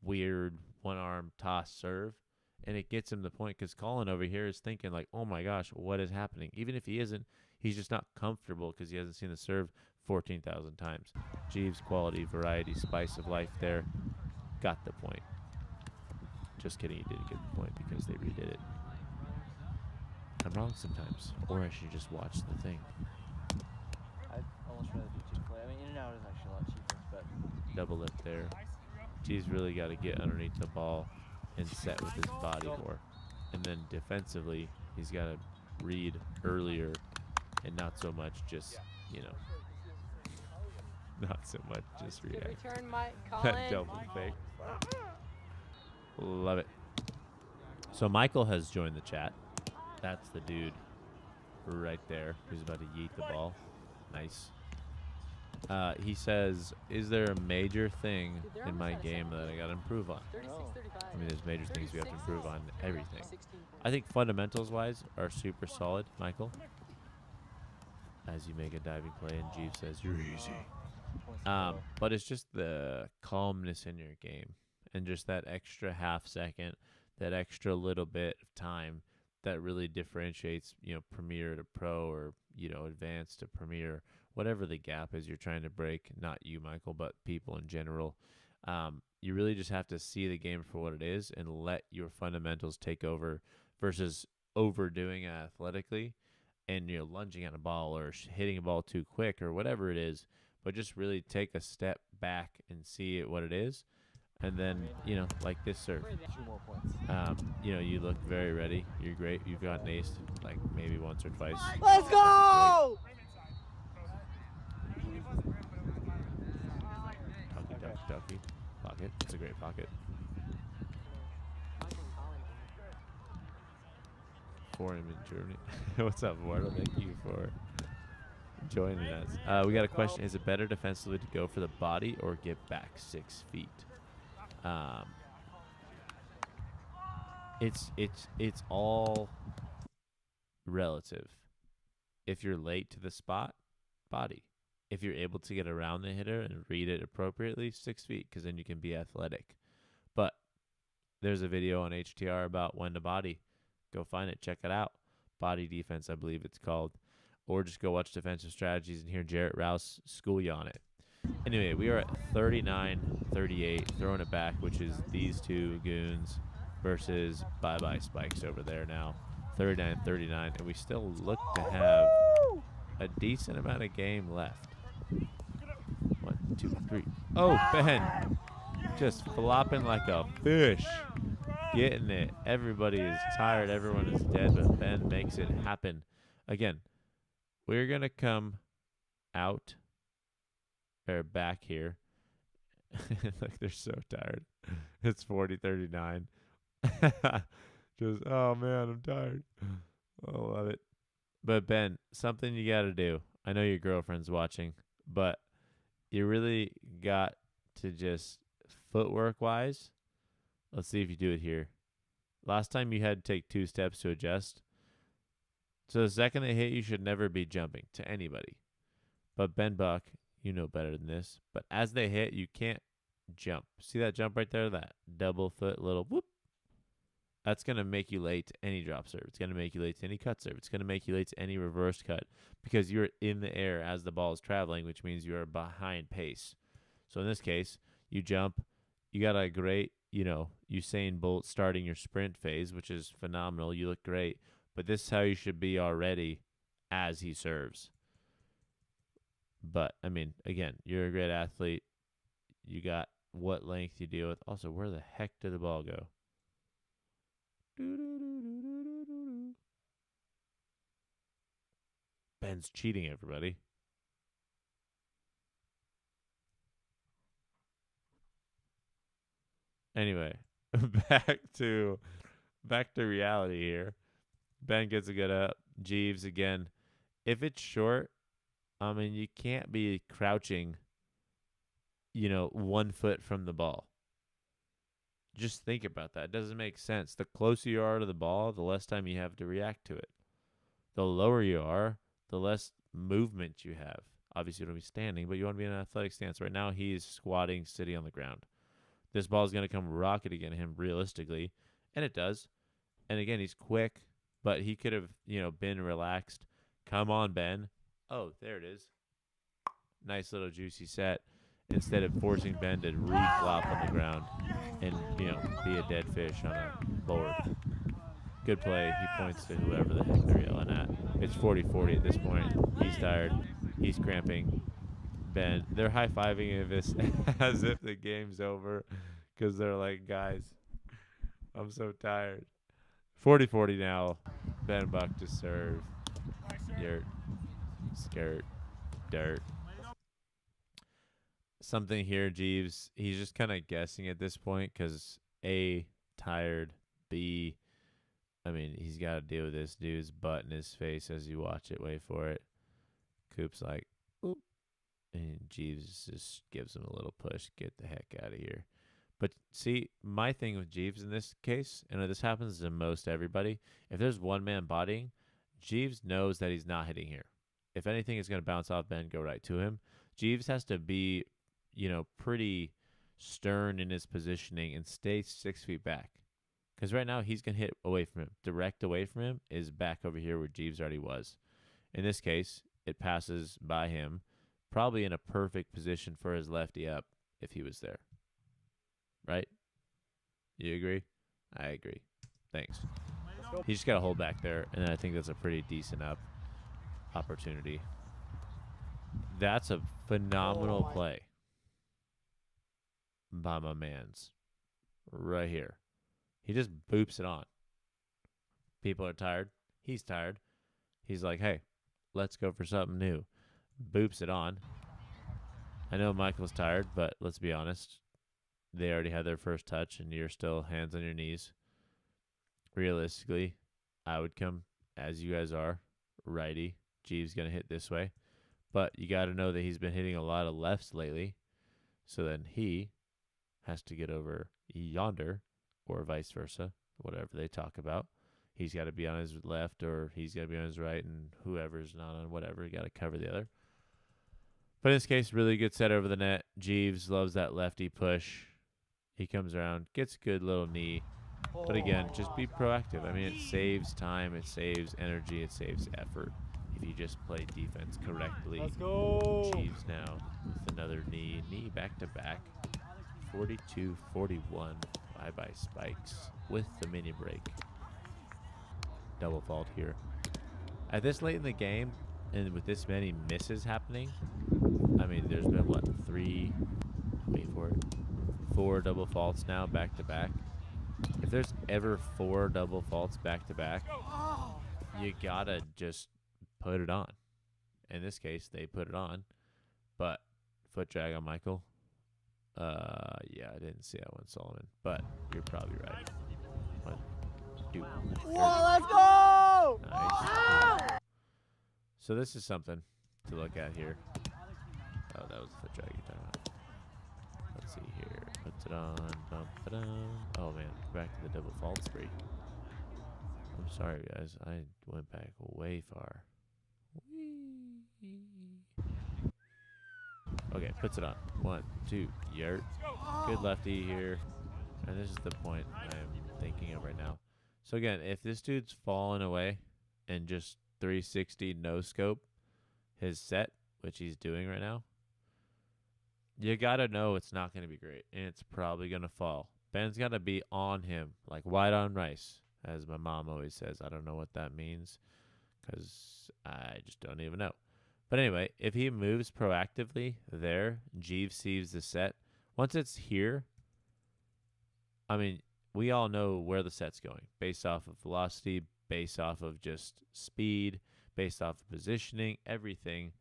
weird one-arm toss serve, and it gets him the point because Colin over here is thinking like, oh my gosh, what is happening? Even if he isn't, he's just not comfortable because he hasn't seen the serve 14,000 times. Jeeves, quality, variety, spice of life there. Got the point. Just kidding, he didn't get the point because they redid it. I'm wrong sometimes, or I should just watch the thing. I'd almost rather do Chick-fil-A. I mean, In-N-Out is actually a lot cheaper, but... Double lift there. Jeeves really got to get underneath the ball and set with his body more. And then defensively, he's got to read earlier and not so much just, you know, not so much just Good react. return, Mike. Colin. Double fake. Love it. So Michael has joined the chat. That's the dude right there who's about to yeet the ball. Nice. He says, is there a major thing Dude, they're in my almost out of game that I got to improve on? 36-35. I mean, there's major things we have to improve on everything. 16 I think fundamentals-wise are super solid, Michael. As you make a diving play and Jeeves says, you're easy. But it's just the calmness in your game and just that extra half second, that extra little bit of time that really differentiates, you know, Premier to Pro or, you know, Advanced to Premier, whatever the gap is you're trying to break. Not you, Michael, but people in general. You really just have to see the game for what it is and let your fundamentals take over versus overdoing it athletically and, you know, lunging at a ball or hitting a ball too quick or whatever it is. But just really take a step back and see it what it is. And then, you know, like this serve. 2 more points. You know, you look very ready. You're great. You've gotten aced like maybe once or twice. Let's go! Ducky. Pocket. It's a great pocket. Mike and Colin. For him in Germany. What's up, Wardle? Thank you for joining us. We got a question. Is it better defensively to go for the body or get back 6 feet? It's all relative. If you're late to the spot, body. If you're able to get around the hitter and read it appropriately, 6 feet, because then you can be athletic. But there's a video on HTR about when to body. Go find it. Check it out. Body defense, I believe it's called. Or just go watch defensive strategies and hear Jarrett Rouse school you on it. Anyway, we are at 39-38, throwing it back, which is these two goons versus Bye-Bye Spikes over there now. 39-39, and we still look to have a decent amount of game left. 1, 2, 3. Oh, Ben! Just flopping like a fish. Getting it. Everybody is tired. Everyone is dead, but Ben makes it happen. Again, we're going to come out or back here. Look, they're so tired. It's 40-39. Just, oh, man, I'm tired. I love it. But, Ben, something you got to do. I know your girlfriend's watching, but you really got to just footwork-wise. Let's see if you do it here. Last time you had to take 2 steps to adjust. So the second they hit, you should never be jumping to anybody. But Ben Buck, you know better than this. But as they hit, you can't jump. See that jump right there? That double foot little whoop. That's going to make you late to any drop serve. It's going to make you late to any cut serve. It's going to make you late to any reverse cut because you're in the air as the ball is traveling, which means you are behind pace. So in this case, you jump. You got a great, you know, Usain Bolt starting your sprint phase, which is phenomenal. You look great. But this is how you should be already as he serves. But, I mean, again, you're a great athlete. You got what length you deal with. Also, where the heck did the ball go? Ben's cheating, everybody. Anyway, back to reality here. Ben gets a good up. Jeeves again. If it's short, I mean, you can't be crouching, you know, 1 foot from the ball. Just think about that. It doesn't make sense. The closer you are to the ball, the less time you have to react to it. The lower you are, the less movement you have. Obviously, you don't want to be standing, but you want to be in an athletic stance. Right now, he's squatting, sitting on the ground. This ball is going to come rocketing at him realistically, and it does. And again, he's quick, but he could have, you know, been relaxed. Come on, Ben. Oh, there it is. Nice little juicy set. Instead of forcing Ben to re-flop on the ground and, you know, be a dead fish on a board. Good play. He points to whoever the heck they're yelling at. It's 40-40 at this point. He's tired. He's cramping. Ben, they're high-fiving as if the game's over because they're like, guys, I'm so tired. 40-40 now. Ben Buck to serve. You're skirt, dirt. Something here, Jeeves. He's just kind of guessing at this point because A, tired, B, I mean, he's got to deal with this dude's butt in his face as you watch it. Wait for it. Coop's like, oop. And Jeeves just gives him a little push. Get the heck out of here. But see, my thing with Jeeves in this case, and this happens to most everybody, if there's one man bodying, Jeeves knows that he's not hitting here. If anything is going to bounce off Ben, go right to him. Jeeves has to be, pretty stern in his positioning and stay 6 feet back. Because right now he's going to hit away from him. Direct away from him is back over here where Jeeves already was. In this case, it passes by him, probably in a perfect position for his lefty up if he was there. Right? You agree? I agree. Thanks. He just got to hold back there, and I think that's a pretty decent opportunity. That's a phenomenal play by my man's right here. He just boops it on. People are tired. He's tired. He's like, hey, let's go for something new. Boops it on. I know Michael's tired, but let's be honest. They already had their first touch, and you're still hands on your knees. Realistically, I would come, as you guys are, righty. Jeeves going to hit this way. But you got to know that he's been hitting a lot of lefts lately. So then he has to get over yonder, or vice versa, whatever they talk about. He's got to be on his left, or he's got to be on his right, and whoever's not on whatever, you got to cover the other. But in this case, really good set over the net. Jeeves loves that lefty push. He comes around, gets a good little knee. But again, just be proactive. I mean, it saves time, it saves energy, it saves effort if you just play defense correctly. Let's go. Jeeves now with another knee back to back. 42-41. Bye-bye spikes with the mini break. Double fault here. At this late in the game, and with this many misses happening, I mean, there's been, what, 4 double faults now back to back. If there's ever 4 double faults back to back, you gotta just put it on. In this case, they put it on, but foot drag on Michael. Yeah, I didn't see that one, Solomon, but you're probably right. 1, 2, 3. Whoa, let's go! Nice. So this is something to look at here. Oh, that was the foot drag you're talking about. Let's see here. Puts it on. Bump it on. Oh, man. Back to the double fault spree. I'm sorry, guys. I went back way far. Whee. Okay, puts it on. 1, 2, yurt. Good lefty here. And this is the point I'm thinking of right now. So, again, if this dude's falling away and just 360 no scope his set, which he's doing right now, you got to know it's not going to be great, and it's probably going to fall. Ben's got to be on him, like white on rice, as my mom always says. I don't know what that means because I just don't even know. But anyway, if he moves proactively there, Jeeves sees the set. Once it's here, I mean, we all know where the set's going based off of velocity, based off of just speed, based off of positioning, everything.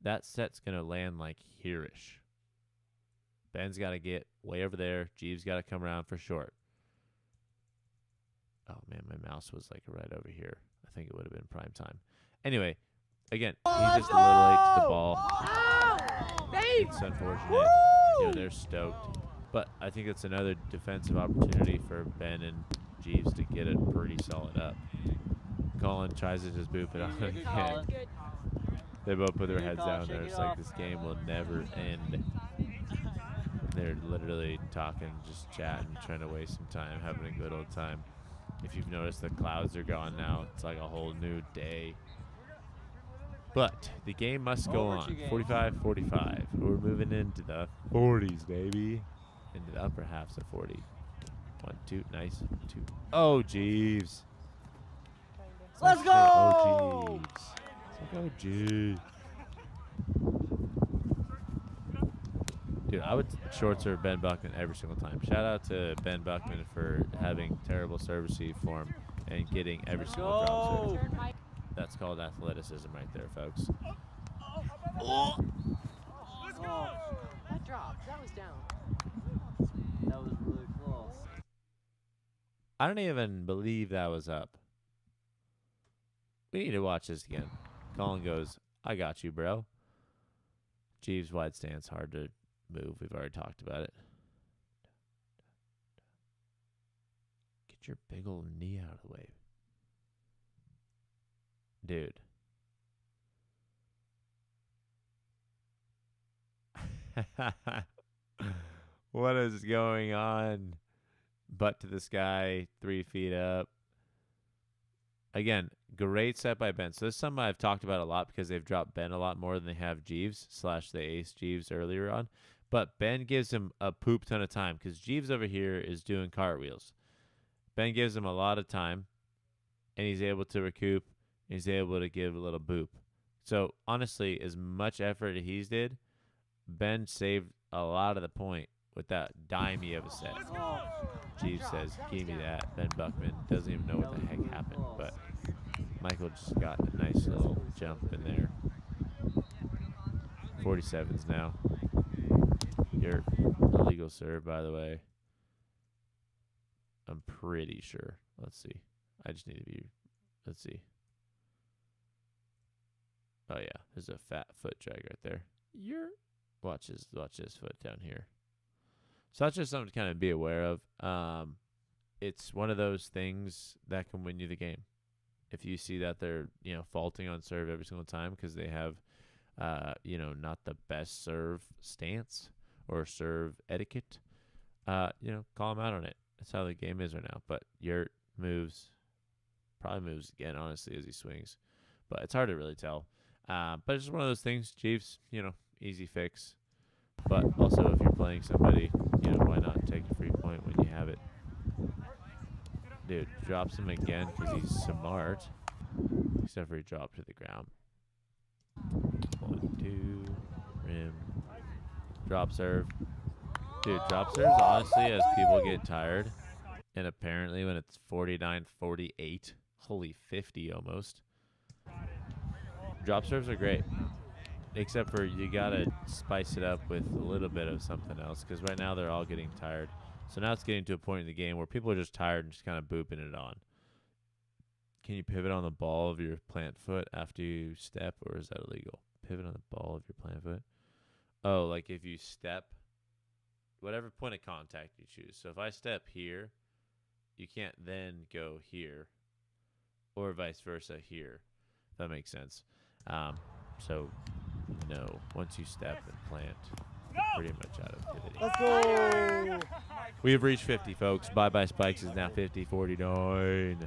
That set's going to land like here-ish. Ben's got to get way over there. Jeeves got to come around for short. Oh, man, my mouse was like right over here. I think it would have been prime time. Anyway, again, he's just a little late to the ball. It's unfortunate. They're stoked. But I think it's another defensive opportunity for Ben and Jeeves to get it pretty solid up. Colin tries to just boop it on again. They both put their heads down there. It's like this game will never end. They're literally talking, just chatting, trying to waste some time, having a good old time. If you've noticed, the clouds are gone now. It's like a whole new day. But the game must go on. 45-45. We're moving into the 40s, baby. Into the upper halves of 40. 1, 2, nice. 2. Oh, Jeeves. Let's go! Oh, Jeeves. It's like, oh, Jeeves. Dude, I would short serve Ben Buckman every single time. Shout out to Ben Buckman for having terrible service receive form and getting every single drop serve. That's called athleticism right there, folks. Oh! Oh, that dropped. That was down. That was really close. I don't even believe that was up. We need to watch this again. Colin goes, I got you, bro. Jeeves wide stance, hard to move. We've already talked about it. Get your big old knee out of the way. Dude. What is going on? Butt to the sky, 3 feet up. Again, great set by Ben. So this is something I've talked about a lot because they've dropped Ben a lot more than they have Jeeves / they ace Jeeves earlier on. But Ben gives him a poop ton of time because Jeeves over here is doing cartwheels. Ben gives him a lot of time, and he's able to recoup. And he's able to give a little boop. So honestly, as much effort as he's did, Ben saved a lot of the point with that dimey of a set. Jeeves says, give me that. Ben Buckman doesn't even know what the heck happened, but Michael just got a nice little jump in there. 47s now. Your illegal serve, by the way. I'm pretty sure. Let's see. I just need to be. Let's see. Oh yeah, there's a fat foot drag right there. Watch this foot down here. So that's just something to kind of be aware of. It's one of those things that can win you the game. If you see that they're, faulting on serve every single time because they have, not the best serve stance or serve etiquette, call them out on it. That's how the game is right now. But Yurt probably moves again, honestly, as he swings. But it's hard to really tell. But it's just one of those things. Jeeves, easy fix. But also, if you're playing somebody, why not take a free point when you have it? Dude, drops him again because he's smart. Except for he dropped to the ground. 1, 2, rim. Drop serve. Dude, drop serves, honestly, as people get tired. And apparently when it's 49-48, holy 50 almost. Drop serves are great. Except for you got to spice it up with a little bit of something else. Because right now they're all getting tired. So now it's getting to a point in the game where people are just tired and just kind of booping it on. Can you pivot on the ball of your plant foot after you step, or is that illegal? Pivot on the ball of your plant foot? Oh, like if you step, whatever point of contact you choose. So if I step here, you can't then go here, or vice versa here. If that makes sense. So, no. Once you step and plant, pretty much out of activity. Let's go! We have reached 50, folks. Bye-bye Spikes is now 50-49. We're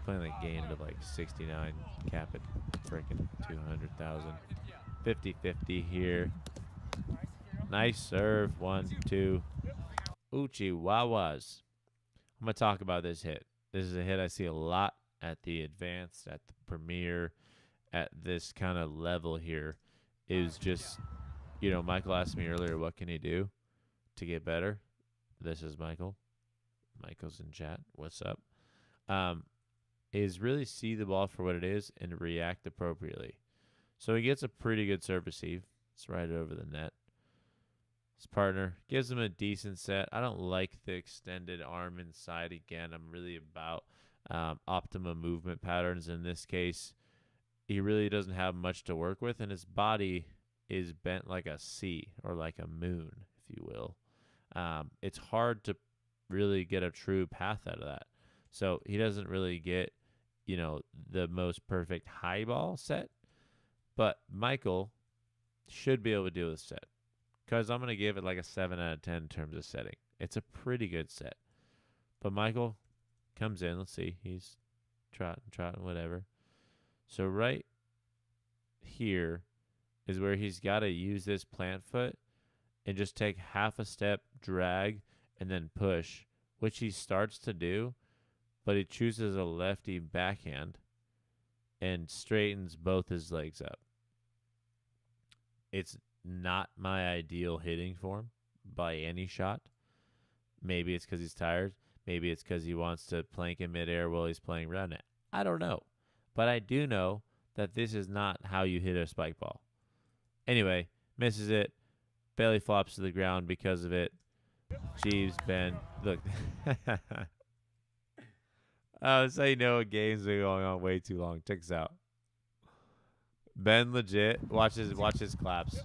playing like game to like 69. Cap it. Freaking 200,000. 50-50 here. Nice serve. 1, 2. Uchi Wawas. I'm going to talk about this hit. This is a hit I see a lot at the advanced, at the premier, at this kind of level here. Is just, Michael asked me earlier, what can he do to get better? This is Michael. Michael's in chat. What's up? Is really see the ball for what it is and react appropriately. So he gets a pretty good serve receive. It's right over the net. His partner gives him a decent set. I don't like the extended arm inside again. I'm really about optimum movement patterns. In this case, he really doesn't have much to work with, and his body is bent like a C or like a moon, if you will. It's hard to really get a true path out of that. So he doesn't really get, the most perfect high ball set. But Michael should be able to do this set. Because I'm going to give it like a 7 out of 10 in terms of setting. It's a pretty good set. But Michael comes in. Let's see. He's trotting, whatever. So right here is where he's got to use this plant foot and just take half a step, drag, and then push, which he starts to do, but he chooses a lefty backhand and straightens both his legs up. It's not my ideal hitting form by any shot. Maybe it's because he's tired. Maybe it's because he wants to plank in midair while he's playing Roundnet. I don't know. But I do know that this is not how you hit a spike ball. Anyway, misses it. Belly flops to the ground because of it. Jeeves, Ben. Look. So you know a game's been going on way too long. Check this out. Ben legit. Watch his claps.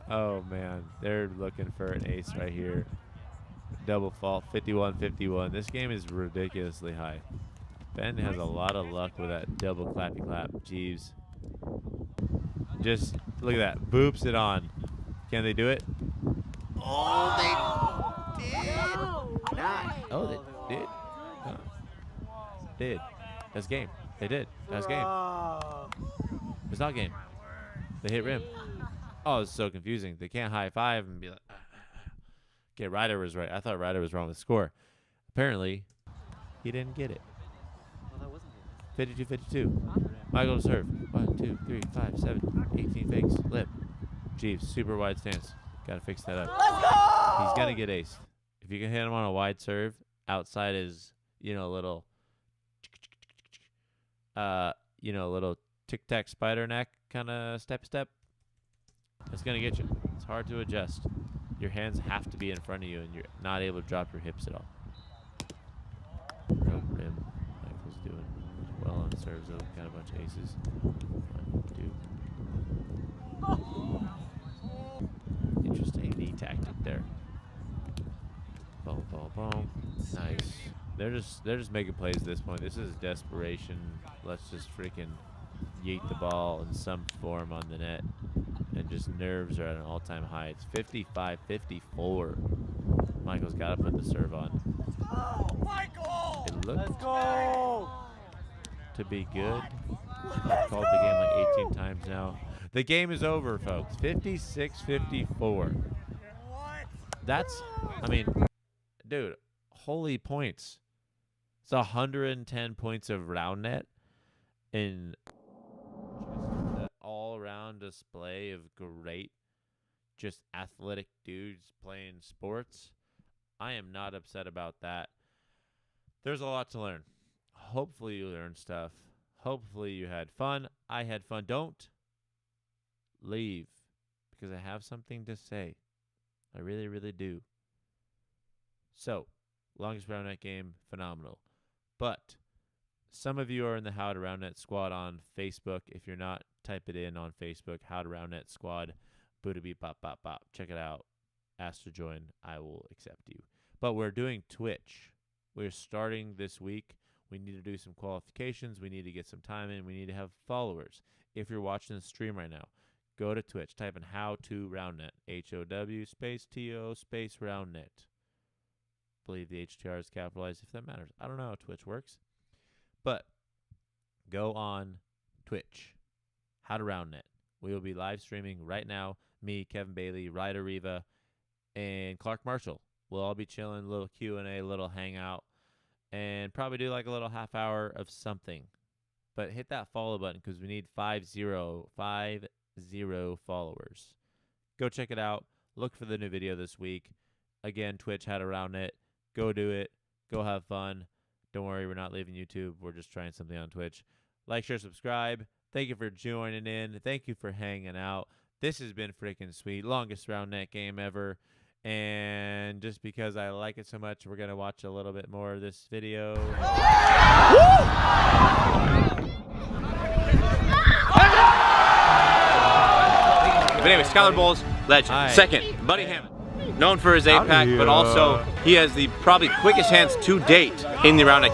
Oh, man. They're looking for an ace right here. Double fault. 51-51. This game is ridiculously high. Ben has a lot of luck with that double clappy clap. Jeeves. Just look at that. Boops it on. Can they do it? Oh, they did. Oh, they did? Huh. Did. That's game. They did. That's game. It's not game. They hit rim. Oh, it's so confusing. They can't high five and be like, okay, Ryder was right. I thought Ryder was wrong with the score. Apparently, he didn't get it. Well, that wasn't it. 52-52. Michael to serve. 1, 2, 3, 5, 7, 18 fakes. Lip. Jeeves, super wide stance. Got to fix that up. Let's go! He's going to get aced. If you can hit him on a wide serve, outside his, little, little tic-tac spider neck kind of step, it's going to get you. It's hard to adjust. Your hands have to be in front of you, and you're not able to drop your hips at all. No rim. Michael's doing well on serves, though. Got a bunch of aces. 1, 2. Interesting knee tactic there. Boom, boom, boom. Nice. They're just making plays at this point. This is desperation. Let's just freaking yeet the ball in some form on the net. And just nerves are at an all-time high. It's 55-54. Michael's got to put the serve on. Michael! It looked Let's go! to be good. I've called the game like 18 times now. The game is over, folks. 56-54. That's, dude, holy points. It's 110 points of Roundnet in just the all-around display of great, just athletic dudes playing sports. I am not upset about that. There's a lot to learn. Hopefully you learned stuff. Hopefully you had fun. I had fun. Don't leave because I have something to say. I really, really do. So, longest Roundnet game, phenomenal. But some of you are in the How to Roundnet squad on Facebook. If you're not, type it in on Facebook. How to Roundnet squad. Booty beep bop bop bop. Check it out. Ask to join. I will accept you. But we're doing Twitch. We're starting this week. We need to do some qualifications. We need to get some time in. We need to have followers. If you're watching the stream right now, go to Twitch. Type in How to Roundnet. HOW space TO space Roundnet. Believe the HTR is capitalized if that matters. I don't know how Twitch works. But go on Twitch. How to Roundnet. We will be live streaming right now. Me, Kevin Bailey, Ryder Riva, and Clark Marshall. We'll all be chilling, a little Q&A, a little hangout, and probably do like a little half hour of something. But hit that follow button because we need 50 followers. Go check it out. Look for the new video this week. Again, Twitch, How to Roundnet. Go do it. Go have fun. Don't worry, we're not leaving YouTube. We're just trying something on Twitch. Like, share, subscribe. Thank you for joining in. Thank you for hanging out. This has been freaking sweet. Longest Roundnet game ever. And just because I like it so much, we're going to watch a little bit more of this video. But anyway, Skyler Bowles, legend. Hi. Second, Buddy Hammond. Known for his 8-pack, but also he has the probably quickest hands to date in the Roundnet